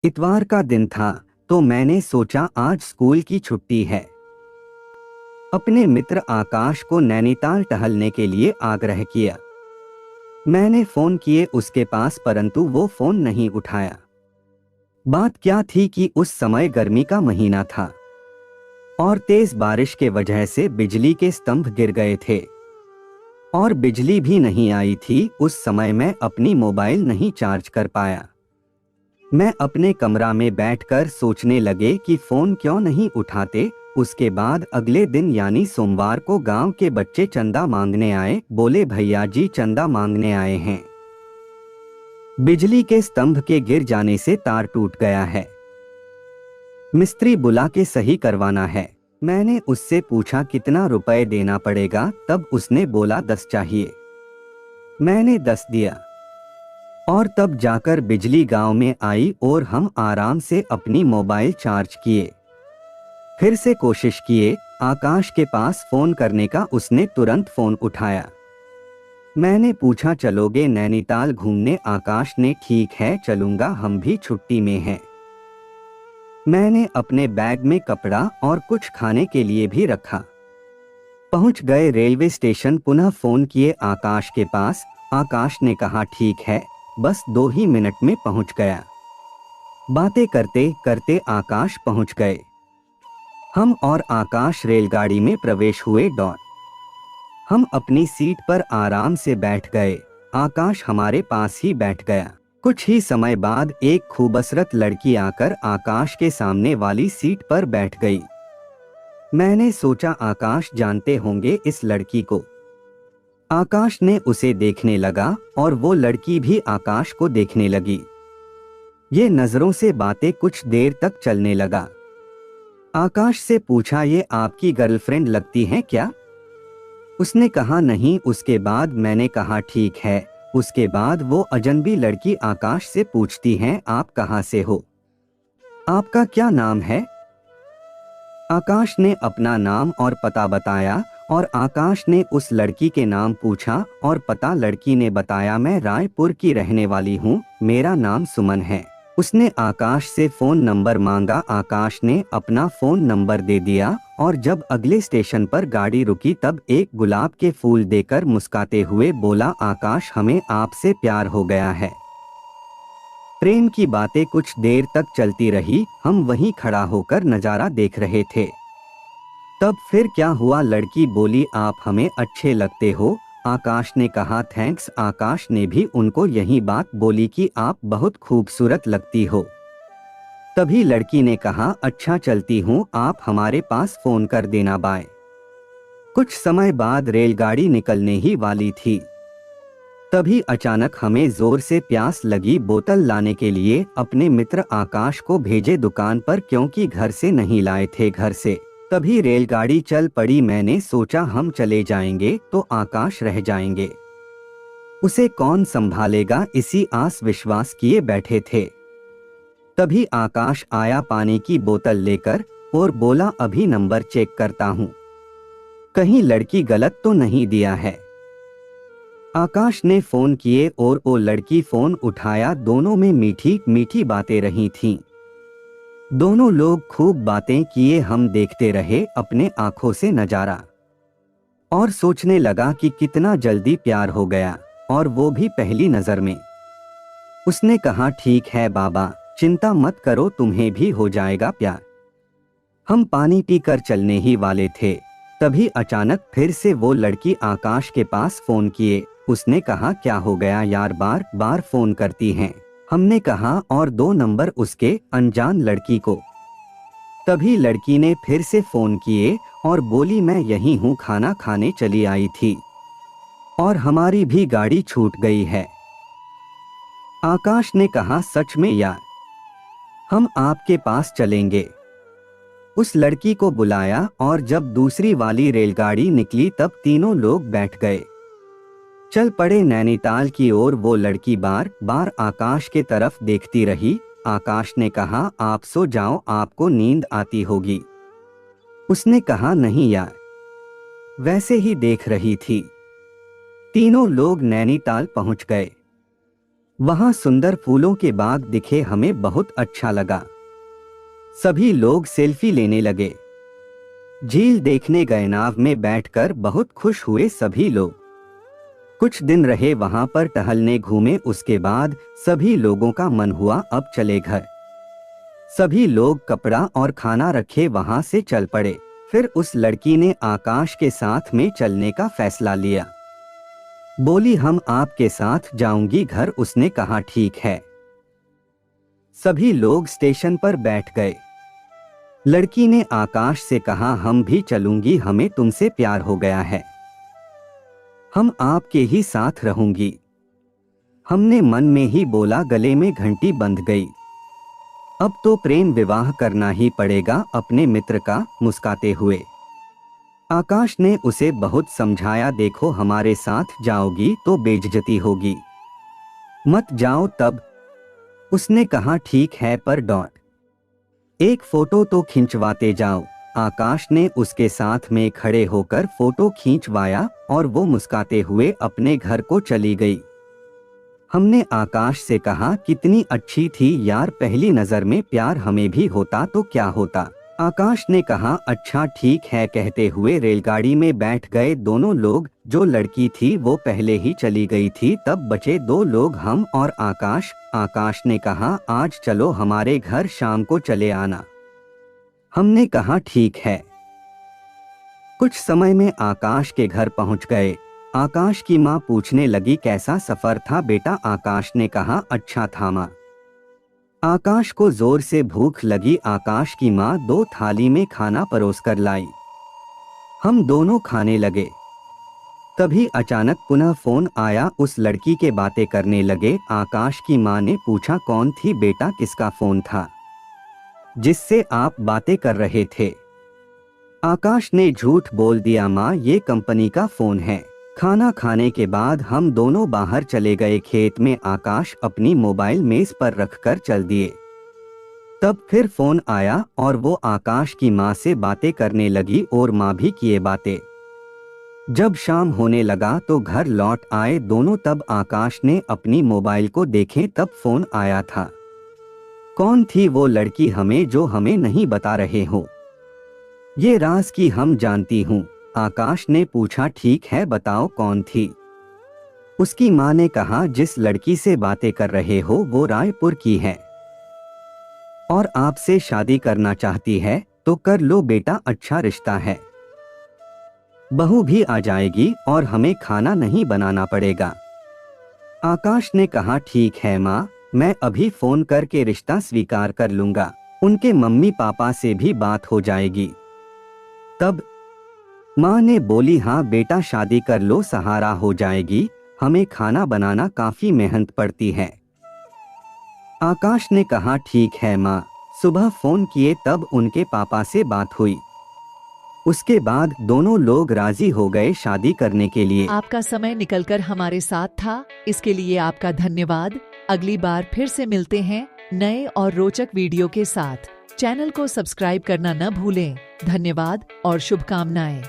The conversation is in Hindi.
इतवार का दिन था तो मैंने सोचा आज स्कूल की छुट्टी है। अपने मित्र आकाश को नैनीताल टहलने के लिए आग्रह किया। मैंने फोन किए उसके पास परंतु वो फोन नहीं उठाया। बात क्या थी कि उस समय गर्मी का महीना था और तेज बारिश के वजह से बिजली के स्तंभ गिर गए थे और बिजली भी नहीं आई थी। उस समय मैं अपनी मोबाइल नहीं चार्ज कर पाया। मैं अपने कमरा में बैठकर सोचने लगे कि फोन क्यों नहीं उठाते। उसके बाद अगले दिन यानी सोमवार को गांव के बच्चे चंदा मांगने आए। बोले भैया जी चंदा मांगने आए हैं, बिजली के स्तंभ के गिर जाने से तार टूट गया है, मिस्त्री बुला के सही करवाना है। मैंने उससे पूछा कितना रुपए देना पड़ेगा, तब उसने बोला 10 चाहिए। मैंने 10 दिया और तब जाकर बिजली गांव में आई और हम आराम से अपनी मोबाइल चार्ज किए। फिर से कोशिश किए आकाश के पास फोन करने का, उसने तुरंत फोन उठाया। मैंने पूछा चलोगे नैनीताल घूमने? आकाश ने ठीक है चलूंगा, हम भी छुट्टी में हैं। मैंने अपने बैग में कपड़ा और कुछ खाने के लिए भी रखा। पहुंच गए रेलवे स्टेशन, पुनः फोन किए आकाश के पास। आकाश ने कहा ठीक है, बस 2 ही मिनट में पहुंच गया। बातें करते करते आकाश पहुंच गए। हम और आकाश रेलगाड़ी में प्रवेश हुए। हम अपनी सीट पर आराम से बैठ गए। आकाश हमारे पास ही बैठ गया। कुछ ही समय बाद एक खूबसूरत लड़की आकर आकाश के सामने वाली सीट पर बैठ गई। मैंने सोचा आकाश जानते होंगे इस लड़की को। आकाश ने उसे देखने लगा और वो लड़की भी आकाश को देखने लगी। ये नजरों से बातें कुछ देर तक चलने लगा। आकाश से पूछा ये आपकी गर्लफ्रेंड लगती हैं क्या? उसने कहा नहीं। उसके बाद मैंने कहा ठीक है। उसके बाद वो अजनबी लड़की आकाश से पूछती हैं आप कहाँ से हो, आपका क्या नाम है? आकाश ने अपना नाम और पता बताया और आकाश ने उस लड़की के नाम पूछा और पता। लड़की ने बताया मैं रायपुर की रहने वाली हूँ, मेरा नाम सुमन है। उसने आकाश से फोन नंबर मांगा। आकाश ने अपना फोन नंबर दे दिया और जब अगले स्टेशन पर गाड़ी रुकी तब एक गुलाब के फूल देकर मुस्कुराते हुए बोला आकाश हमें आपसे प्यार हो गया है। प्रेम की बातें कुछ देर तक चलती रही। हम वहीं खड़ा होकर नजारा देख रहे थे। तब फिर क्या हुआ? लड़की बोली आप हमें अच्छे लगते हो। आकाश ने कहा थैंक्स। आकाश ने भी उनको यही बात बोली कि आप बहुत खूबसूरत लगती हो। तभी लड़की ने कहा अच्छा चलती हूँ, आप हमारे पास फोन कर देना, बाय। कुछ समय बाद रेलगाड़ी निकलने ही वाली थी। तभी अचानक हमें जोर से प्यास लगी। बोतल लाने के लिए अपने मित्र आकाश को भेजे दुकान पर, क्योंकि घर से नहीं लाए थे घर से। तभी रेलगाड़ी चल पड़ी। मैंने सोचा हम चले जाएंगे तो आकाश रह जाएंगे, उसे कौन संभालेगा, इसी आस विश्वास किए बैठे थे। तभी आकाश आया पानी की बोतल लेकर और बोला अभी नंबर चेक करता हूँ, कहीं लड़की गलत तो नहीं दिया है। आकाश ने फोन किए और वो लड़की फोन उठाया। दोनों में मीठी मीठी बातें रही थीं। दोनों लोग खूब बातें किए। हम देखते रहे अपने आंखों से नजारा और सोचने लगा कि कितना जल्दी प्यार हो गया, और वो भी पहली नजर में। उसने कहा ठीक है बाबा, चिंता मत करो, तुम्हें भी हो जाएगा प्यार। हम पानी पीकर चलने ही वाले थे, तभी अचानक फिर से वो लड़की आकाश के पास फोन किए। उसने कहा क्या हो गया यार, बार बार फोन करती हैं? हमने कहा और 2 नंबर उसके अनजान लड़की को। तभी लड़की ने फिर से फोन किए और बोली मैं यही हूँ, खाना खाने चली आई थी और हमारी भी गाड़ी छूट गई है। आकाश ने कहा सच में यार, हम आपके पास चलेंगे। उस लड़की को बुलाया और जब दूसरी वाली रेलगाड़ी निकली तब तीनों लोग बैठ गए, चल पड़े नैनीताल की ओर। वो लड़की बार बार आकाश के तरफ देखती रही। आकाश ने कहा आप सो जाओ, आपको नींद आती होगी। उसने कहा नहीं यार, वैसे ही देख रही थी। तीनों लोग नैनीताल पहुंच गए। वहां सुंदर फूलों के बाग दिखे, हमें बहुत अच्छा लगा। सभी लोग सेल्फी लेने लगे। झील देखने गए, नाव में बैठकर बहुत खुश हुए सभी लोग। कुछ दिन रहे वहां पर, टहलने घूमे। उसके बाद सभी लोगों का मन हुआ अब चले घर। सभी लोग कपड़ा और खाना रखे वहां से चल पड़े। फिर उस लड़की ने आकाश के साथ में चलने का फैसला लिया। बोली, हम आपके साथ जाऊंगी घर। उसने कहा ठीक है। सभी लोग स्टेशन पर बैठ गए। लड़की ने आकाश से कहा, हम भी चलूंगी, हमें तुमसे प्यार हो गया है, हम आपके ही साथ रहूंगी। हमने मन में ही बोला। गले में घंटी बंध गई। अब तो प्रेम विवाह करना ही पड़ेगा अपने मित्र का। मुस्कुराते हुए आकाश ने उसे बहुत समझाया, देखो हमारे साथ जाओगी तो बेइज्जती होगी, मत जाओ। तब उसने कहा ठीक है, पर एक फोटो तो खिंचवाते जाओ। आकाश ने उसके साथ में खड़े होकर फोटो खींचवाया और वो मुस्कुराते हुए अपने घर को चली गई। हमने आकाश से कहा, कितनी अच्छी थी यार, पहली नजर में प्यार हमें भी होता तो क्या होता। आकाश ने कहा, अच्छा ठीक है कहते हुए रेलगाड़ी में बैठ गए दोनों लोग। जो लड़की थी वो पहले ही चली गई थी। तब बचे दो लोग, हम और आकाश। आकाश ने कहा, आज चलो हमारे घर, शाम को चले आना। हमने कहा ठीक है। कुछ समय में आकाश के घर पहुंच गए। आकाश की माँ पूछने लगी, कैसा सफर था बेटा। आकाश ने कहा, अच्छा था माँ। आकाश को जोर से भूख लगी। आकाश की माँ 2 थाली में खाना परोसकर लाई। हम दोनों खाने लगे। तभी अचानक पुनः फोन आया। उस लड़की के बातें करने लगे। आकाश की माँ ने पूछा, कौन थी बेटा, किसका फोन था जिससे आप बातें कर रहे थे। आकाश ने झूठ बोल दिया, माँ ये कंपनी का फोन है। खाना खाने के बाद हम दोनों बाहर चले गए खेत में। आकाश अपनी मोबाइल मेज पर रखकर चल दिए। तब फिर फोन आया और वो आकाश की माँ से बातें करने लगी और माँ भी किए बातें। जब शाम होने लगा तो घर लौट आए दोनों। तब आकाश ने अपनी मोबाइल को देखे, तब फोन आया था। कौन थी वो लड़की हमें, जो हमें नहीं बता रहे हो। ये राज की हम जानती हूँ। आकाश ने पूछा, ठीक है बताओ कौन थी। उसकी माँ ने कहा, जिस लड़की से बातें कर रहे हो वो रायपुर की है और आपसे शादी करना चाहती है, तो कर लो बेटा, अच्छा रिश्ता है। बहू भी आ जाएगी और हमें खाना नहीं बनाना पड़ेगा। आकाश ने कहा, ठीक है माँ, मैं अभी फोन करके रिश्ता स्वीकार कर लूंगा। उनके मम्मी पापा से भी बात हो जाएगी। तब माँ ने बोली, हाँ बेटा शादी कर लो, सहारा हो जाएगी। हमें खाना बनाना काफी मेहनत पड़ती है। आकाश ने कहा, ठीक है माँ। सुबह फोन किए तब उनके पापा से बात हुई। उसके बाद दोनों लोग राजी हो गए शादी करने के लिए। आपका समय निकलकर हमारे साथ था, इसके लिए आपका धन्यवाद। अगली बार फिर से मिलते हैं नए और रोचक वीडियो के साथ। चैनल को सब्सक्राइब करना न भूलें। धन्यवाद और शुभकामनाएं।